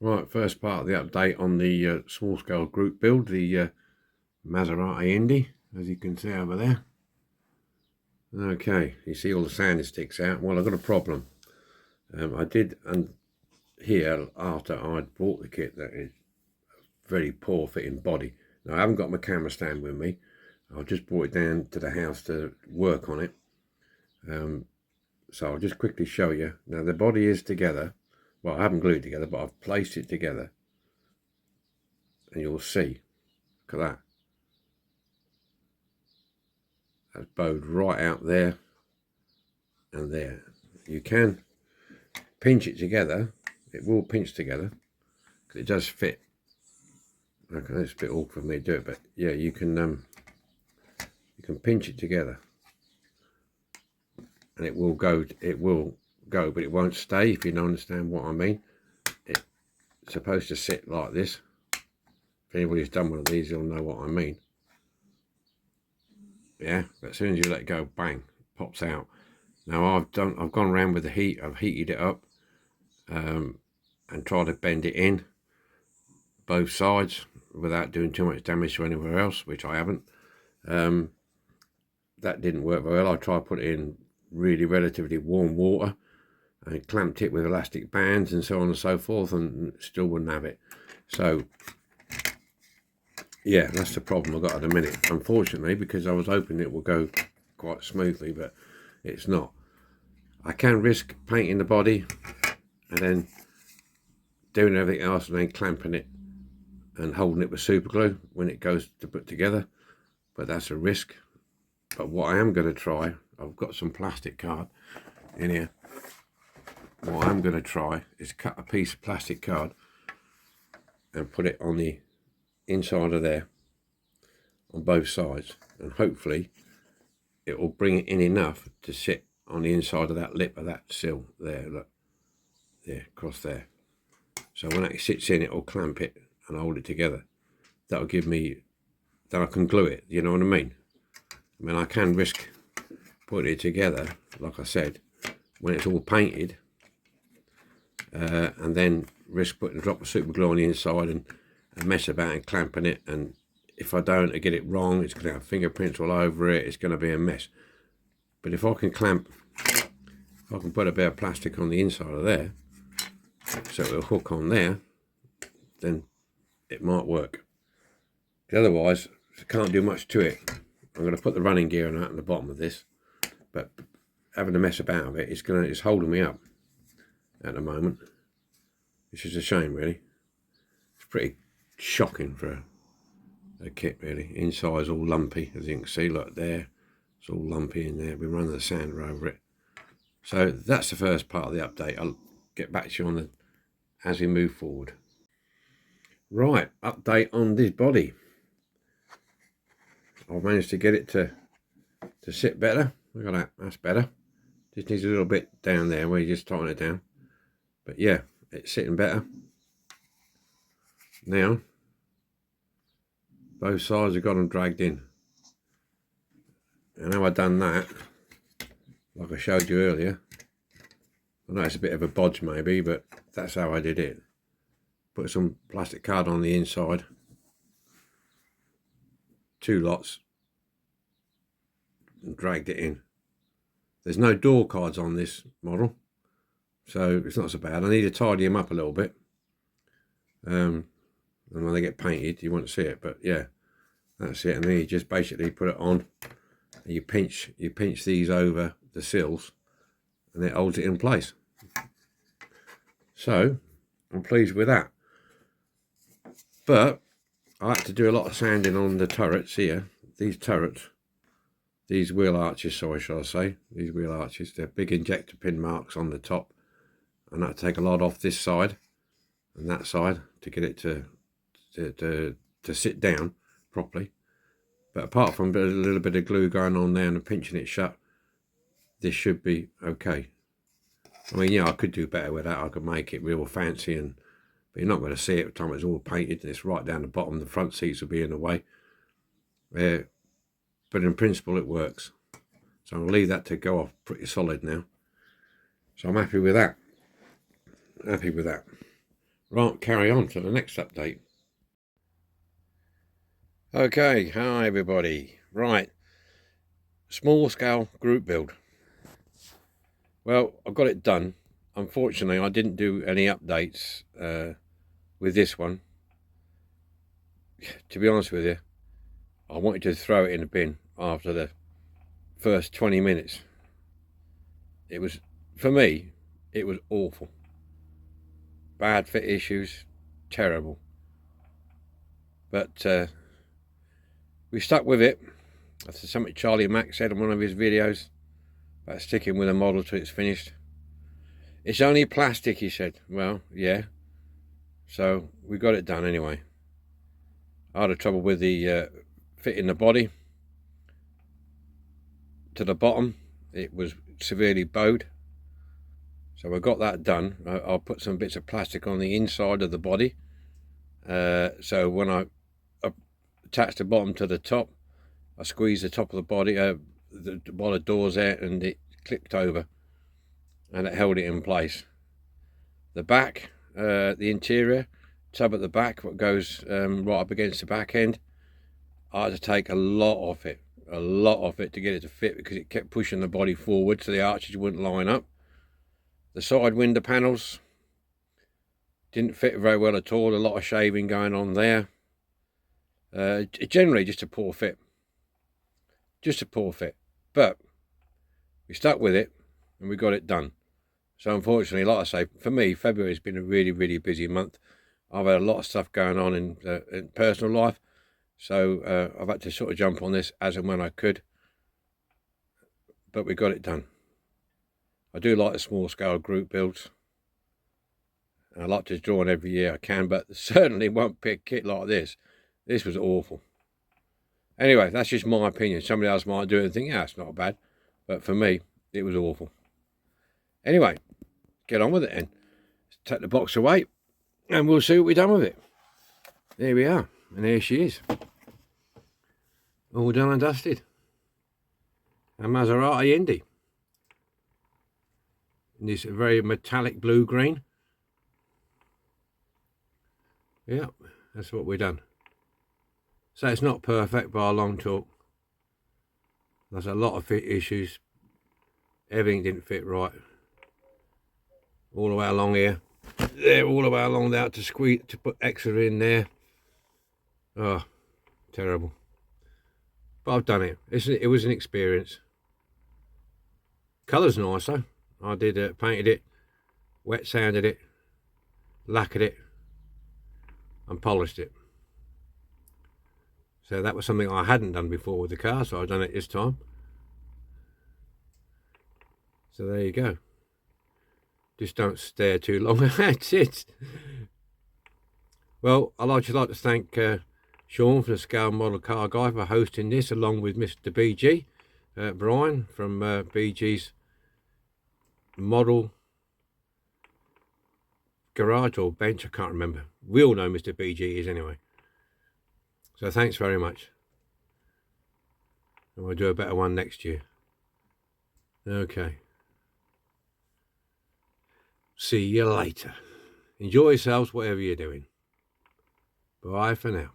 Right, first part of the update on the small scale group build, the Maserati Indy, as you can see over there. Okay, you see all the sanding sticks out. Well, I've got a problem. I did here after I'd bought the kit that is very poor fitting body. Now I haven't got my camera stand with me. I just brought it down to the house to work on it. So I'll just quickly show you. Now the body is together. Well, I haven't glued it together, but I've placed it together. And you'll see, look at that. That's bowed right out there and there. You can pinch it together. It will pinch together because it does fit. Okay, it's a bit awkward for me to do it, but yeah, you can pinch it together, and it will go. It will go, but it won't stay. If you don't understand what I mean, it's supposed to sit like this. If anybody's done one of these, you'll know what I mean. Yeah, but as soon as you let go, bang, it pops out. Now I've gone around with the heat. I've heated it up and tried to bend it in both sides without doing too much damage to anywhere else, which I haven't. That didn't work very well. I tried to put it in really relatively warm water and clamped it with elastic bands and so on and so forth, and still wouldn't have it. So yeah, that's the problem I've got at the minute, unfortunately, because I was hoping it would go quite smoothly, but it's not. I can risk painting the body and then doing everything else and then clamping it and holding it with super glue when it goes to put together, but that's a risk. But what I am going to try, I've got some plastic card in here. What I'm going to try is cut a piece of plastic card and put it on the inside of there on both sides, and hopefully it will bring it in enough to sit on the inside of that lip of that sill there. Look there, across there. So when it sits in, it will clamp it and hold it together. That'll give me, then I can glue it, you know what I mean? I mean, I can risk putting it together, like I said, when it's all painted, and then risk putting a drop of super glue on the inside and mess about and clamping it, and if I don't, I get it wrong, it's going to have fingerprints all over it, it's going to be a mess. But if I can put a bit of plastic on the inside of there, so it'll hook on there, then it might work. Otherwise, I can't do much to it. I'm going to put the running gear on that at the bottom of this, but having to mess about with it, it's holding me up at the moment, which is a shame, really. It's pretty shocking for a kit, really. Inside's all lumpy, as you can see. Look there, it's all lumpy in there. We're running the sander over it. So that's the first part of the update. I'll get back to you on as we move forward. Right, update on this body. I've managed to get it to sit better. Look at that, that's better. Just needs a little bit down there where you just tighten it down. But yeah, it's sitting better. Now, both sides have got them dragged in. And how I've done that, like I showed you earlier, I know it's a bit of a bodge maybe, but that's how I did it. Put some plastic card on the inside, 2 lots, and dragged it in. There's no door cards on this model, so it's not so bad. I need to tidy them up a little bit. And when they get painted, you won't see it, but yeah, that's it. And then you just basically put it on, and you pinch these over the sills, and it holds it in place. So I'm pleased with that. But I had to do a lot of sanding on the turrets here. These wheel arches, sorry, shall I say, these wheel arches, they're big injector pin marks on the top, and I had to take a lot off this side and that side to get it to sit down properly. But apart from a little bit of glue going on there and pinching it shut, this should be okay. I mean, yeah, I could do better with that. I could make it real fancy, but you're not going to see it by the time it's all painted and it's right down the bottom. The front seats will be in the way. But in principle, it works. So I'll leave that to go off pretty solid now. So I'm happy with that. Right, carry on to the next update. Okay, hi everybody. Right, small scale group build. Well, I've got it done. Unfortunately, I didn't do any updates with this one. To be honest with you, I wanted to throw it in the bin after the first 20 minutes. It was, for me, it was awful. Bad fit issues, terrible. But we stuck with it. That's something Charlie Mack said in one of his videos about sticking with a model till it's finished. It's only plastic, he said. Well, yeah. So we got it done anyway. I had a trouble with the fitting the body to the bottom. It was severely bowed. So I got that done. I'll put some bits of plastic on the inside of the body. So when I attach the bottom to the top, I squeezed the top of the body, while the door's there, and it clicked over. And it held it in place. The back, the interior tub at the back, what goes right up against the back end, I had to take a lot off it to get it to fit, because it kept pushing the body forward so the arches wouldn't line up. The side window panels didn't fit very well at all. A lot of shaving going on there. Generally just a poor fit. But we stuck with it and we got it done. So unfortunately, like I say, for me, February has been a really, really busy month. I've had a lot of stuff going on in personal life. So I've had to sort of jump on this as and when I could. But we got it done. I do like the small scale group builds. I like to draw on every year I can, but certainly won't pick a kit like this. This was awful. Anyway, that's just my opinion. Somebody else might do it and think, yeah, it's not bad. But for me, it was awful. Anyway, get on with it then. Take the box away and we'll see what we've done with it. There we are. And there she is. All done and dusted. A Maserati Indy. In this very metallic blue-green. Yeah, that's what we've done. So it's not perfect by a long talk. There's a lot of fit issues. Everything didn't fit right. All the way along here. There, all the way along there to squeeze, to put extra in there. Oh, terrible. But I've done it. It was an experience. Colour's nice though. I did painted it, wet sanded it, lacquered it, and polished it. So that was something I hadn't done before with the car, so I've done it this time. So there you go. Just don't stare too long at it. Well, I'd just like to thank Shawn, for the Scale Model Car Guy, for hosting this, along with Mr. BG, Brian from BG's Model Garage or Bench, I can't remember. We all know Mr. BG is anyway. So thanks very much. And we'll do a better one next year. Okay. See you later. Enjoy yourselves, whatever you're doing. Bye for now.